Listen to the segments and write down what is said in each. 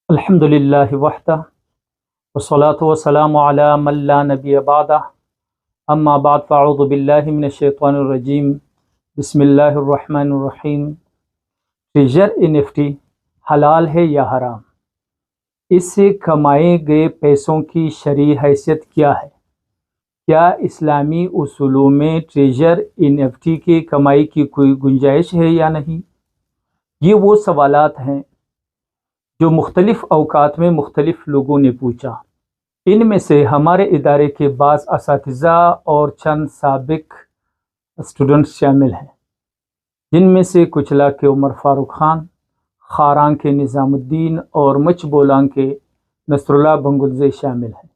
الحمدللہ وحدہ والصلاة والسلام علی من لا نبی بعدہ اما بعد فاعوذ باللہ من الشیطان الرجیم بسم اللہ الرحمن الرحیم۔ ٹریجر NFT حلال ہے یا حرام؟ اس سے کمائے گئے پیسوں کی شرعی حیثیت کیا ہے؟ کیا اسلامی اصولوں میں ٹریجر NFT کے کمائی کی کوئی گنجائش ہے یا نہیں؟ یہ وہ سوالات ہیں جو مختلف اوقات میں مختلف لوگوں نے پوچھا۔ ان میں سے ہمارے ادارے کے بعض اساتذہ اور چند سابق اسٹوڈنٹس شامل ہیں، جن میں سے کچلا کے عمر فاروق خان، خاران کے نظام الدین اور مچ بولان کے نصر اللہ بنگلزئی شامل ہیں۔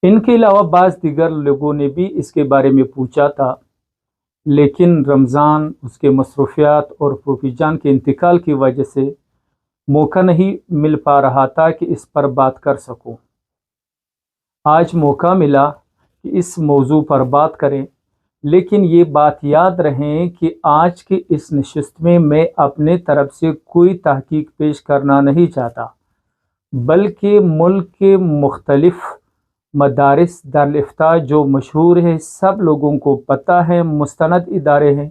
ان کے علاوہ بعض دیگر لوگوں نے بھی اس کے بارے میں پوچھا تھا، لیکن رمضان، اس کے مصروفیات اور پھوپھی جان کے انتقال کی وجہ سے موقع نہیں مل پا رہا تھا کہ اس پر بات کر سکوں۔ آج موقع ملا کہ اس موضوع پر بات کریں، لیکن یہ بات یاد رہیں کہ آج کی اس نشست میں میں اپنے طرف سے کوئی تحقیق پیش کرنا نہیں چاہتا، بلکہ ملک کے مختلف مدارس دارالفتاء جو مشہور ہے، سب لوگوں کو پتہ ہے، مستند ادارے ہیں،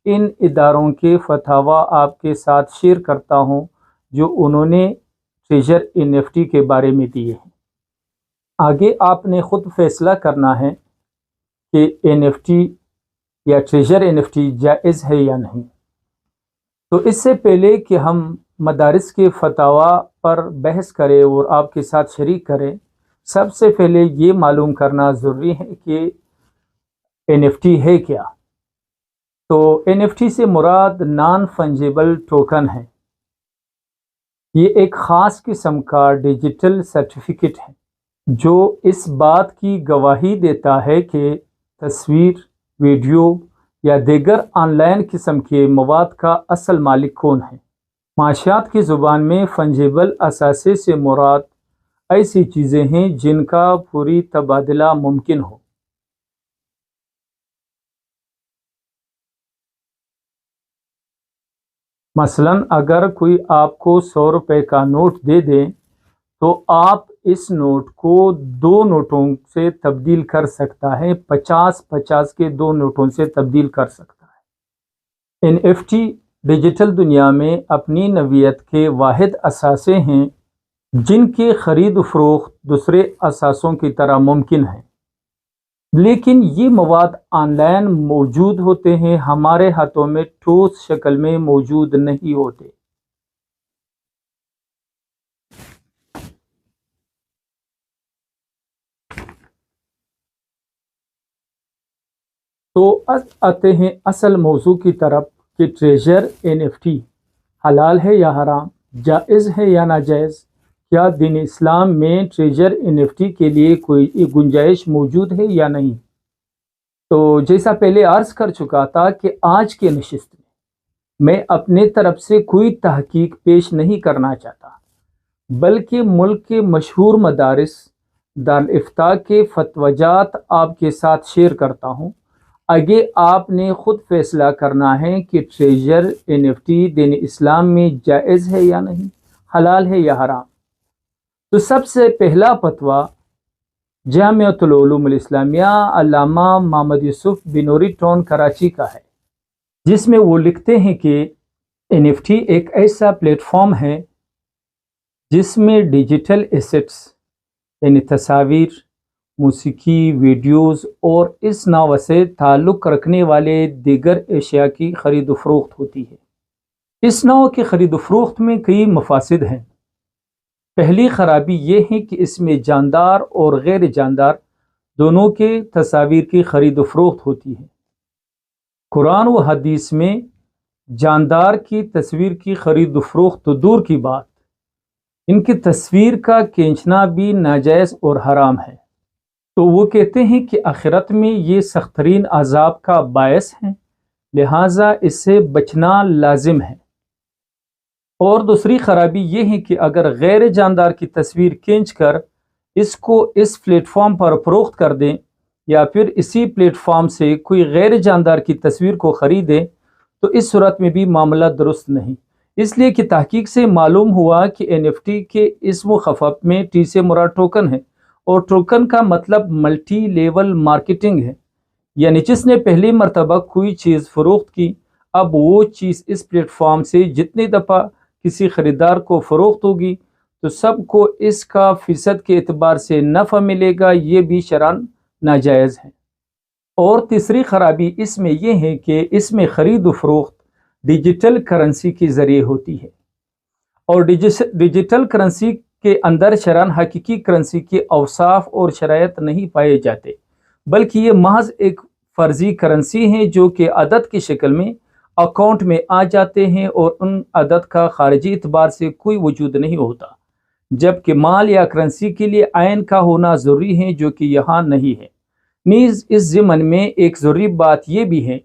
ان اداروں کے فتاوی آپ کے ساتھ شیئر کرتا ہوں جو انہوں نے ٹریجر NFT کے بارے میں دیے ہیں۔ آگے آپ نے خود فیصلہ کرنا ہے کہ NFT یا ٹریجر NFT جائز ہے یا نہیں۔ تو اس سے پہلے کہ ہم مدارس کے فتاوی پر بحث کریں اور آپ کے ساتھ شریک کریں، سب سے پہلے یہ معلوم کرنا ضروری ہے کہ NFT ہے کیا۔ تو NFT سے مراد نان فنجیبل ٹوکن ہے۔ یہ ایک خاص قسم کا ڈیجیٹل سرٹیفکیٹ ہے جو اس بات کی گواہی دیتا ہے کہ تصویر، ویڈیو یا دیگر آن لائن قسم کے مواد کا اصل مالک کون ہے۔ معاشیات کی زبان میں فنجیبل اثاثے سے مراد ایسی چیزیں ہیں جن کا فوری تبادلہ ممکن ہو۔ مثلا اگر کوئی آپ کو 100 روپے کا نوٹ دے دیں تو آپ اس نوٹ کو 2 نوٹوں سے تبدیل کر سکتا ہے، 50 کے 2 نوٹوں سے تبدیل کر سکتا ہے۔ NFT ڈیجیٹل دنیا میں اپنی نوعیت کے واحد اثاثے ہیں جن کی خرید و فروخت دوسرے اثاثوں کی طرح ممکن ہے، لیکن یہ مواد آن لائن موجود ہوتے ہیں، ہمارے ہاتھوں میں ٹھوس شکل میں موجود نہیں ہوتے۔ تو آتے ہیں اصل موضوع کی طرف کہ ٹریجر NFT حلال ہے یا حرام، جائز ہے یا ناجائز، کیا دین اسلام میں ٹریجر NFT کے لیے کوئی گنجائش موجود ہے یا نہیں۔ تو جیسا پہلے عرض کر چکا تھا کہ آج کے نشست میں اپنے طرف سے کوئی تحقیق پیش نہیں کرنا چاہتا، بلکہ ملک کے مشہور مدارس دارالفتاء کے فتویات آپ کے ساتھ شیئر کرتا ہوں۔ آگے آپ نے خود فیصلہ کرنا ہے کہ ٹریجر NFT دین اسلام میں جائز ہے یا نہیں، حلال ہے یا حرام۔ تو سب سے پہلا فتویٰ جامعۃ العلوم الاسلامیہ علامہ محمد یوسف بنوری ٹون کراچی کا ہے، جس میں وہ لکھتے ہیں کہ NFT ایک ایسا پلیٹ فارم ہے جس میں ڈیجیٹل ایسٹس یعنی تصاویر، موسیقی، ویڈیوز اور اس نوع سے تعلق رکھنے والے دیگر اشیاء کی خرید و فروخت ہوتی ہے۔ اس نوع کی خرید و فروخت میں کئی مفاسد ہیں۔ پہلی خرابی یہ ہے کہ اس میں جاندار اور غیر جاندار دونوں کے تصاویر کی خرید و فروخت ہوتی ہے۔ قرآن و حدیث میں جاندار کی تصویر کی خرید و فروخت تو دور کی بات، ان کی تصویر کا کھینچنا بھی ناجائز اور حرام ہے۔ تو وہ کہتے ہیں کہ آخرت میں یہ سخت ترین عذاب کا باعث ہے، لہٰذا اس سے بچنا لازم ہے۔ اور دوسری خرابی یہ ہے کہ اگر غیر جاندار کی تصویر کھینچ کر اس کو اس پلیٹ فارم پر فروخت کر دیں یا پھر اسی پلیٹ فارم سے کوئی غیر جاندار کی تصویر کو خریدیں تو اس صورت میں بھی معاملہ درست نہیں۔ اس لیے کہ تحقیق سے معلوم ہوا کہ NFT کے اسم و خفت میں T سے مراد ٹوکن ہے، اور ٹوکن کا مطلب ملٹی لیول مارکیٹنگ ہے، یعنی جس نے پہلی مرتبہ کوئی چیز فروخت کی، اب وہ چیز اس پلیٹ فارم سے جتنی دفعہ کسی خریدار کو فروخت ہوگی تو سب کو اس کا فیصد کے اعتبار سے نفع ملے گا، یہ بھی شرعاً ناجائز ہے۔ اور تیسری خرابی اس میں یہ ہے کہ اس میں خرید و فروخت ڈیجیٹل کرنسی کے ذریعے ہوتی ہے، اور ڈیجیٹل کرنسی کے اندر شرعاً حقیقی کرنسی کے اوصاف اور شرائط نہیں پائے جاتے، بلکہ یہ محض ایک فرضی کرنسی ہیں جو کہ عدد کی شکل میں اکاؤنٹ میں آ جاتے ہیں، اور ان عدد کا خارجی اعتبار سے کوئی وجود نہیں ہوتا، جبکہ مال یا کرنسی کے لیے عین کا ہونا ضروری ہے، جو کہ یہاں نہیں ہے۔ نیز اس ضمن میں ایک ضروری بات یہ بھی ہے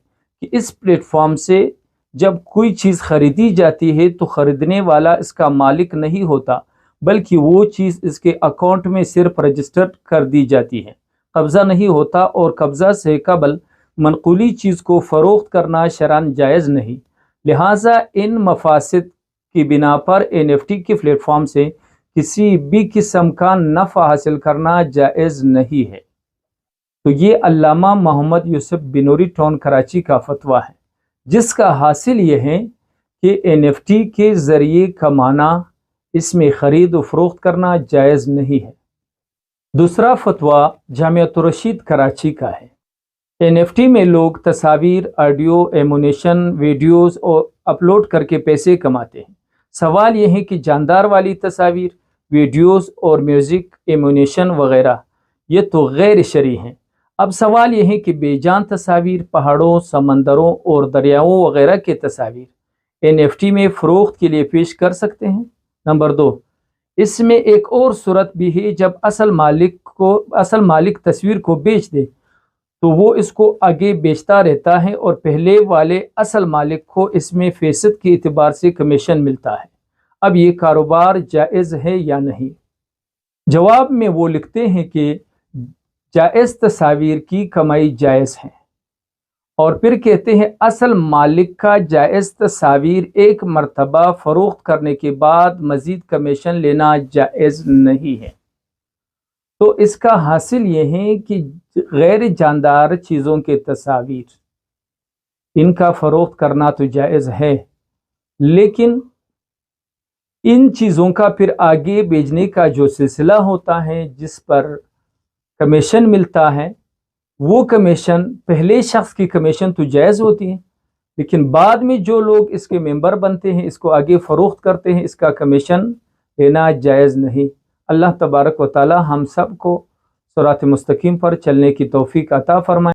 کہ اس پلیٹ فارم سے جب کوئی چیز خریدی جاتی ہے تو خریدنے والا اس کا مالک نہیں ہوتا، بلکہ وہ چیز اس کے اکاؤنٹ میں صرف رجسٹر کر دی جاتی ہے، قبضہ نہیں ہوتا، اور قبضہ سے قبل منقولی چیز کو فروخت کرنا شرعاً جائز نہیں۔ لہٰذا ان مفاسد کی بنا پر NFT کے پلیٹ فارم سے کسی بھی قسم کا نفع حاصل کرنا جائز نہیں ہے۔ تو یہ علامہ محمد یوسف بنوری ٹاؤن کراچی کا فتویٰ ہے، جس کا حاصل یہ ہے کہ NFT کے ذریعے کمانا، اس میں خرید و فروخت کرنا جائز نہیں ہے۔ دوسرا فتویٰ جامعۃ الرشید کراچی کا ہے۔ NFT میں لوگ تصاویر، آڈیو، ایمونیشن، ویڈیوز اور اپلوڈ کر کے پیسے کماتے ہیں۔ سوال یہ ہے کہ جاندار والی تصاویر، ویڈیوز اور میوزک، ایمونیشن وغیرہ یہ تو غیر شرعی ہیں۔ اب سوال یہ ہے کہ بے جان تصاویر، پہاڑوں، سمندروں اور دریاؤں وغیرہ کے تصاویر NFT میں فروخت کے لیے پیش کر سکتے ہیں؟ نمبر 2، اس میں ایک اور صورت بھی ہے، جب اصل مالک تصویر کو بیچ دے تو وہ اس کو آگے بیچتا رہتا ہے، اور پہلے والے اصل مالک کو اس میں فیصد کے اعتبار سے کمیشن ملتا ہے۔ اب یہ کاروبار جائز ہے یا نہیں؟ جواب میں وہ لکھتے ہیں کہ جائز تصاویر کی کمائی جائز ہے، اور پھر کہتے ہیں اصل مالک کا جائز تصاویر ایک مرتبہ فروخت کرنے کے بعد مزید کمیشن لینا جائز نہیں ہے۔ تو اس کا حاصل یہ ہے کہ غیر جاندار چیزوں کے تصاویر، ان کا فروخت کرنا تو جائز ہے، لیکن ان چیزوں کا پھر آگے بیچنے کا جو سلسلہ ہوتا ہے، جس پر کمیشن ملتا ہے، وہ کمیشن پہلے شخص کی کمیشن تو جائز ہوتی ہے، لیکن بعد میں جو لوگ اس کے ممبر بنتے ہیں، اس کو آگے فروخت کرتے ہیں، اس کا کمیشن لینا جائز نہیں۔ اللہ تبارک و تعالی ہم سب کو صراط مستقیم پر چلنے کی توفیق عطا فرمائے۔